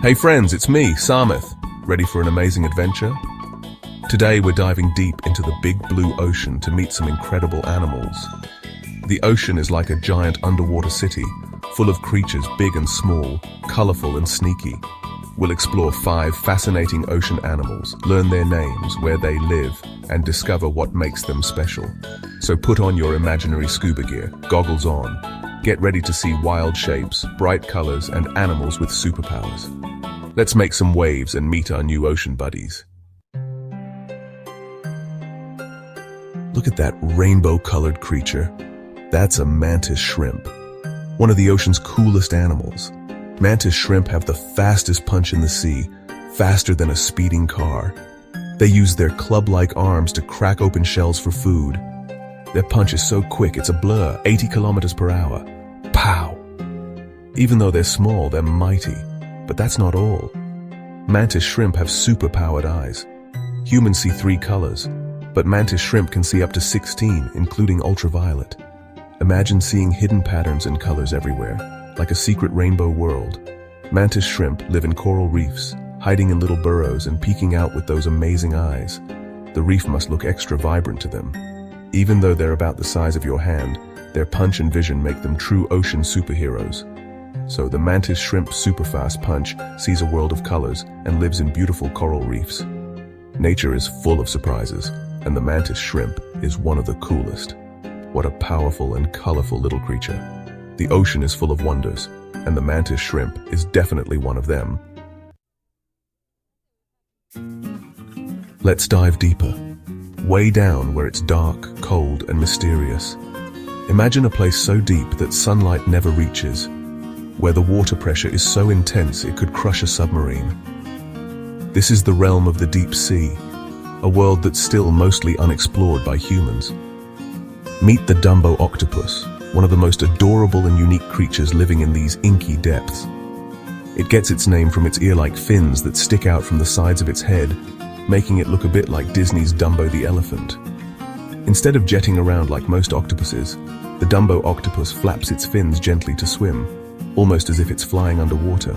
Hey friends, it's me, Samith. Ready for an amazing adventure? Today we're diving deep into the big blue ocean to meet some incredible animals. The ocean is like a giant underwater city, full of creatures big and small, colorful and sneaky. We'll explore 5 fascinating ocean animals, learn their names, where they live, and discover what makes them special. So put on your imaginary scuba gear, goggles on. Get ready to see wild shapes, bright colors, and animals with superpowers. Let's make some waves and meet our new ocean buddies. Look at that rainbow-colored creature. That's a mantis shrimp, one of the ocean's coolest animals. Mantis shrimp have the fastest punch in the sea, faster than a speeding car. They use their club-like arms to crack open shells for food. Their punch is so quick it's a blur, 80 kilometers per hour. Pow! Even though they're small, they're mighty. But that's not all. Mantis shrimp have super-powered eyes. Humans see 3 colors, but mantis shrimp can see up to 16, including ultraviolet. Imagine seeing hidden patterns and colors everywhere, like a secret rainbow world. Mantis shrimp live in coral reefs, hiding in little burrows and peeking out with those amazing eyes. The reef must look extra vibrant to them. Even though they're about the size of your hand, their punch and vision make them true ocean superheroes. So the mantis shrimp superfast punch sees a world of colors and lives in beautiful coral reefs. Nature is full of surprises, and the mantis shrimp is one of the coolest. What a powerful and colorful little creature. The ocean is full of wonders, and the mantis shrimp is definitely one of them. Let's dive deeper, way down where it's dark, cold, and mysterious. Imagine a place so deep that sunlight never reaches, where the water pressure is so intense it could crush a submarine. This is the realm of the deep sea, a world that's still mostly unexplored by humans. Meet the Dumbo octopus, one of the most adorable and unique creatures living in these inky depths. It gets its name from its ear-like fins that stick out from the sides of its head, making it look a bit like Disney's Dumbo the elephant. Instead of jetting around like most octopuses, the Dumbo octopus flaps its fins gently to swim, almost as if it's flying underwater.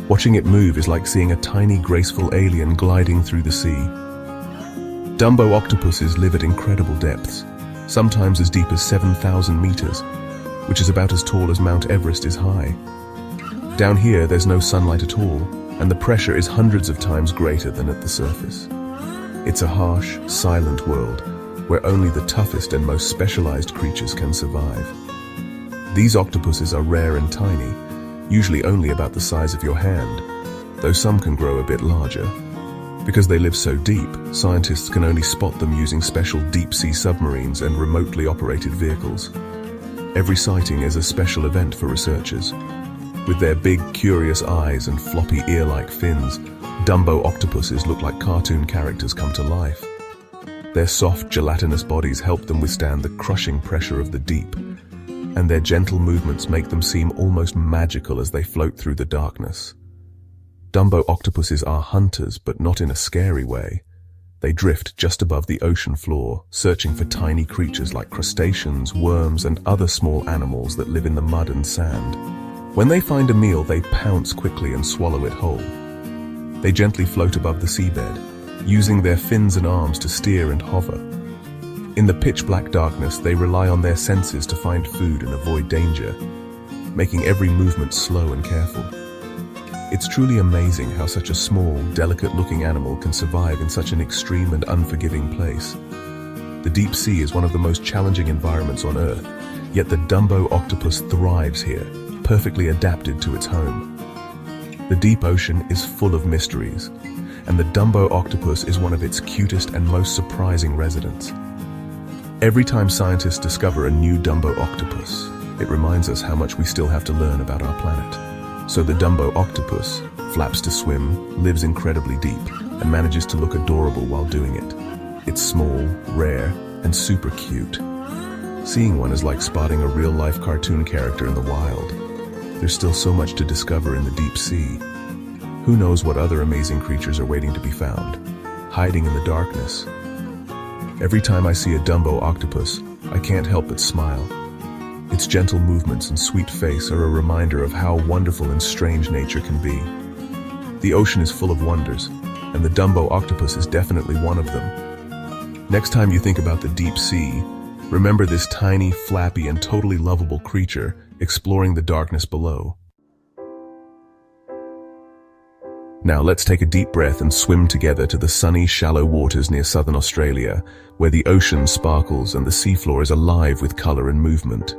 Watching it move is like seeing a tiny, graceful alien gliding through the sea. Dumbo octopuses live at incredible depths, sometimes as deep as 7,000 meters, which is about as tall as Mount Everest is high. Down here, there's no sunlight at all, and the pressure is hundreds of times greater than at the surface. It's a harsh, silent world, where only the toughest and most specialized creatures can survive. These octopuses are rare and tiny, usually only about the size of your hand, though some can grow a bit larger. Because they live so deep, scientists can only spot them using special deep-sea submarines and remotely operated vehicles. Every sighting is a special event for researchers. With their big, curious eyes and floppy ear-like fins, Dumbo octopuses look like cartoon characters come to life. Their soft, gelatinous bodies help them withstand the crushing pressure of the deep, and their gentle movements make them seem almost magical as they float through the darkness. Dumbo octopuses are hunters, but not in a scary way. They drift just above the ocean floor, searching for tiny creatures like crustaceans, worms, and other small animals that live in the mud and sand. When they find a meal, they pounce quickly and swallow it whole. They gently float above the seabed, using their fins and arms to steer and hover. In the pitch-black darkness, they rely on their senses to find food and avoid danger, making every movement slow and careful. It's truly amazing how such a small, delicate-looking animal can survive in such an extreme and unforgiving place. The deep sea is one of the most challenging environments on Earth, yet the Dumbo octopus thrives here, perfectly adapted to its home. The deep ocean is full of mysteries, and the Dumbo octopus is one of its cutest and most surprising residents. Every time scientists discover a new Dumbo octopus, it reminds us how much we still have to learn about our planet. So the Dumbo octopus flaps to swim, lives incredibly deep, and manages to look adorable while doing it. It's small, rare, and super cute. Seeing one is like spotting a real-life cartoon character in the wild. There's still so much to discover in the deep sea. Who knows what other amazing creatures are waiting to be found, hiding in the darkness. Every time I see a Dumbo octopus, I can't help but smile. Its gentle movements and sweet face are a reminder of how wonderful and strange nature can be. The ocean is full of wonders, and the Dumbo octopus is definitely one of them. Next time you think about the deep sea, remember this tiny, flappy, and totally lovable creature exploring the darkness below. Now let's take a deep breath and swim together to the sunny, shallow waters near southern Australia, where the ocean sparkles and the seafloor is alive with color and movement.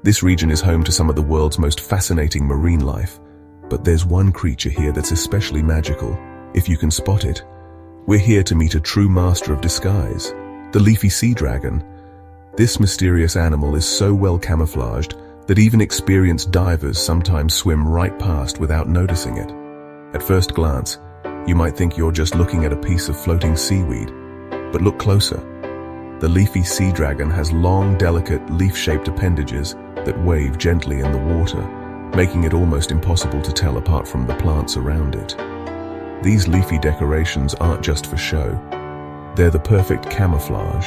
This region is home to some of the world's most fascinating marine life, but there's one creature here that's especially magical, if you can spot it. We're here to meet a true master of disguise, the leafy sea dragon. This mysterious animal is so well camouflaged that even experienced divers sometimes swim right past without noticing it. At first glance, you might think you're just looking at a piece of floating seaweed, but look closer. The leafy sea dragon has long, delicate, leaf-shaped appendages that wave gently in the water, making it almost impossible to tell apart from the plants around it. These leafy decorations aren't just for show. They're the perfect camouflage,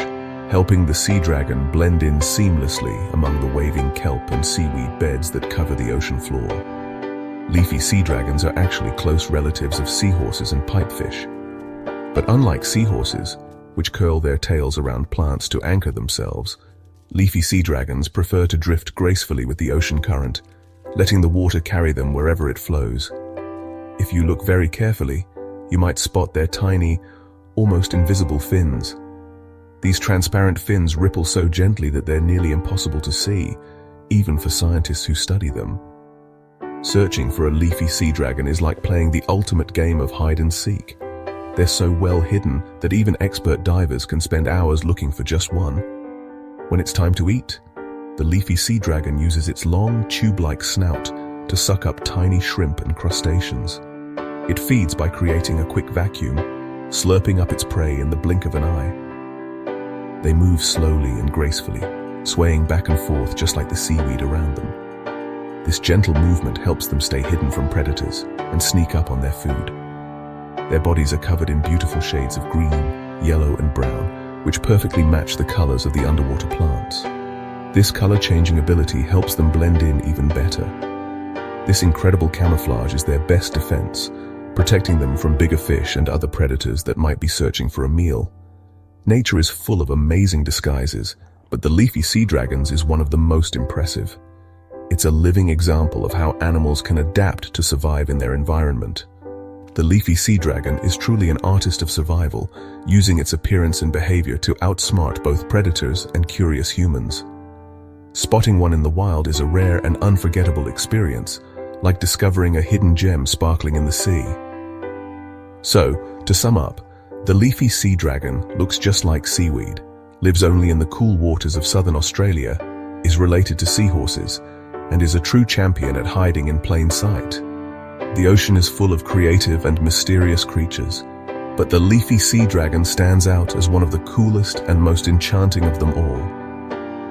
helping the sea dragon blend in seamlessly among the waving kelp and seaweed beds that cover the ocean floor. Leafy sea dragons are actually close relatives of seahorses and pipefish. But unlike seahorses, which curl their tails around plants to anchor themselves, leafy sea dragons prefer to drift gracefully with the ocean current, letting the water carry them wherever it flows. If you look very carefully, you might spot their tiny, almost invisible fins. These transparent fins ripple so gently that they're nearly impossible to see, even for scientists who study them. Searching for a leafy sea dragon is like playing the ultimate game of hide and seek. They're so well hidden that even expert divers can spend hours looking for just one. When it's time to eat, the leafy sea dragon uses its long, tube-like snout to suck up tiny shrimp and crustaceans. It feeds by creating a quick vacuum, slurping up its prey in the blink of an eye. They move slowly and gracefully, swaying back and forth just like the seaweed around them. This gentle movement helps them stay hidden from predators and sneak up on their food. Their bodies are covered in beautiful shades of green, yellow, and brown, which perfectly match the colors of the underwater plants. This color-changing ability helps them blend in even better. This incredible camouflage is their best defense, protecting them from bigger fish and other predators that might be searching for a meal. Nature is full of amazing disguises, but the leafy sea dragons is one of the most impressive. It's a living example of how animals can adapt to survive in their environment. The leafy sea dragon is truly an artist of survival, using its appearance and behavior to outsmart both predators and curious humans. Spotting one in the wild is a rare and unforgettable experience, like discovering a hidden gem sparkling in the sea. So, to sum up, the leafy sea dragon looks just like seaweed, lives only in the cool waters of southern Australia, is related to seahorses, and is a true champion at hiding in plain sight. The ocean is full of creative and mysterious creatures, but the leafy sea dragon stands out as one of the coolest and most enchanting of them all.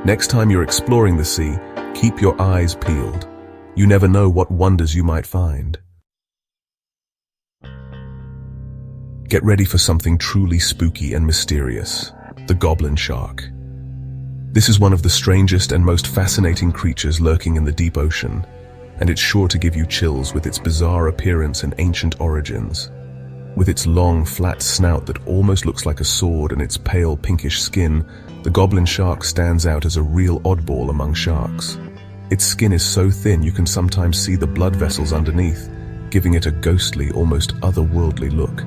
Next time you're exploring the sea, keep your eyes peeled. You never know what wonders you might find. Get ready for something truly spooky and mysterious: the goblin shark. This is one of the strangest and most fascinating creatures lurking in the deep ocean, and it's sure to give you chills with its bizarre appearance and ancient origins. With its long, flat snout that almost looks like a sword and its pale, pinkish skin, the goblin shark stands out as a real oddball among sharks. Its skin is so thin you can sometimes see the blood vessels underneath, giving it a ghostly, almost otherworldly look.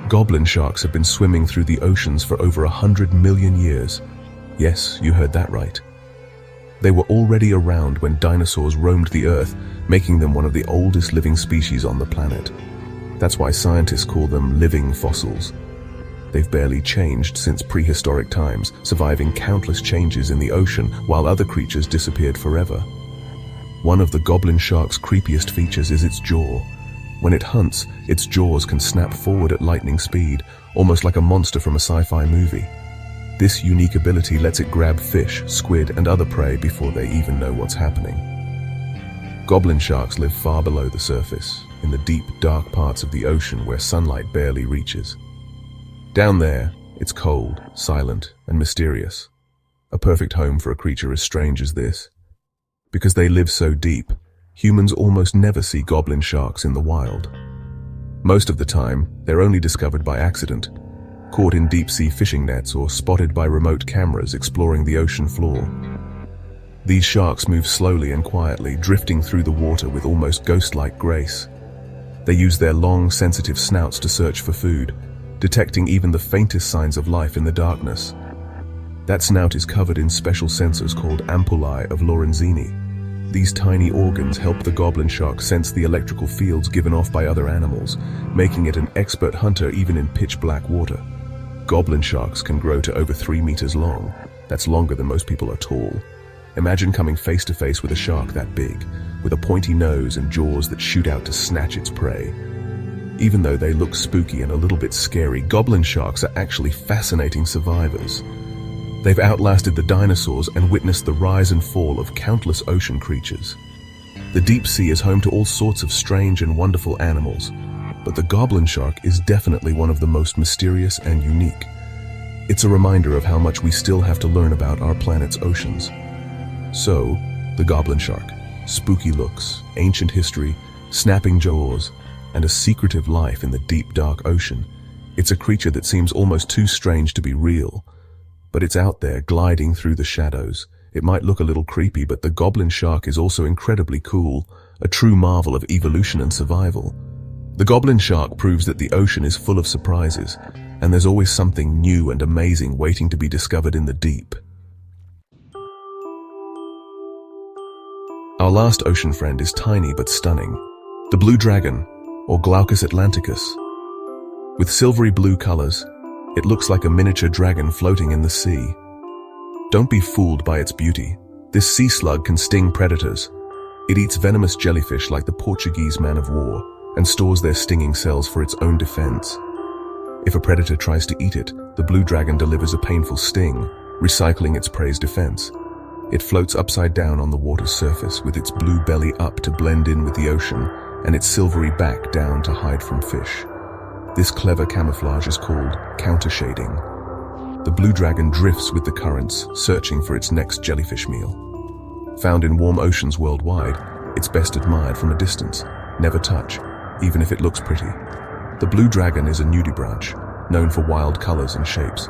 Goblin sharks have been swimming through the oceans for over 100 million years. Yes, you heard that right. They were already around when dinosaurs roamed the Earth, making them one of the oldest living species on the planet. That's why scientists call them living fossils. They've barely changed since prehistoric times, surviving countless changes in the ocean while other creatures disappeared forever. One of the goblin shark's creepiest features is its jaw. When it hunts, its jaws can snap forward at lightning speed, almost like a monster from a sci-fi movie. This unique ability lets it grab fish, squid, and other prey before they even know what's happening. Goblin sharks live far below the surface, in the deep, dark parts of the ocean where sunlight barely reaches. Down there, it's cold, silent, and mysterious. A perfect home for a creature as strange as this. Because they live so deep, humans almost never see goblin sharks in the wild. Most of the time, they're only discovered by accident, caught in deep-sea fishing nets or spotted by remote cameras exploring the ocean floor. These sharks move slowly and quietly, drifting through the water with almost ghost-like grace. They use their long, sensitive snouts to search for food, detecting even the faintest signs of life in the darkness. That snout is covered in special sensors called ampullae of Lorenzini. These tiny organs help the goblin shark sense the electrical fields given off by other animals, making it an expert hunter even in pitch-black water. Goblin sharks can grow to over 3 meters long. That's longer than most people are tall. Imagine coming face to face with a shark that big, with a pointy nose and jaws that shoot out to snatch its prey. Even though they look spooky and a little bit scary, goblin sharks are actually fascinating survivors. They've outlasted the dinosaurs and witnessed the rise and fall of countless ocean creatures. The deep sea is home to all sorts of strange and wonderful animals, but the goblin shark is definitely one of the most mysterious and unique. It's a reminder of how much we still have to learn about our planet's oceans. So, the goblin shark, spooky looks, ancient history, snapping jaws, and a secretive life in the deep, dark ocean. It's a creature that seems almost too strange to be real. But it's out there, gliding through the shadows. It might look a little creepy, but the goblin shark is also incredibly cool, a true marvel of evolution and survival. The goblin shark proves that the ocean is full of surprises, and there's always something new and amazing waiting to be discovered in the deep. Our last ocean friend is tiny but stunning. The blue dragon, or Glaucus atlanticus. With silvery blue colors, it looks like a miniature dragon floating in the sea. Don't be fooled by its beauty. This sea slug can sting predators. It eats venomous jellyfish like the Portuguese man of war and stores their stinging cells for its own defense. If a predator tries to eat it, the blue dragon delivers a painful sting, recycling its prey's defense. It floats upside down on the water's surface with its blue belly up to blend in with the ocean and its silvery back down to hide from fish. This clever camouflage is called countershading. The blue dragon drifts with the currents, searching for its next jellyfish meal. Found in warm oceans worldwide, it's best admired from a distance. Never touch, even if it looks pretty. The blue dragon is a nudibranch, known for wild colors and shapes.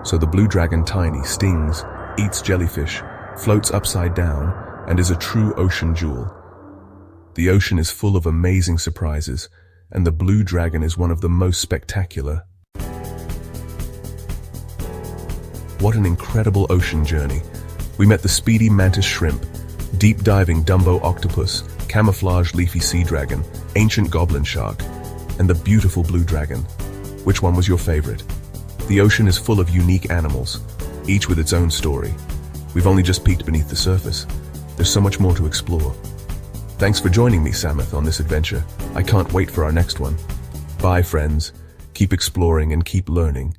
So the blue dragon tiny stings, eats jellyfish, floats upside down, and is a true ocean jewel. The ocean is full of amazing surprises, and the blue dragon is one of the most spectacular. What an incredible ocean journey. We met the speedy mantis shrimp, deep-diving Dumbo octopus, camouflaged leafy sea dragon, ancient goblin shark, and the beautiful blue dragon. Which one was your favorite? The ocean is full of unique animals, each with its own story. We've only just peeked beneath the surface. There's so much more to explore. Thanks for joining me, Samuth, on this adventure. I can't wait for our next one. Bye, friends. Keep exploring and keep learning.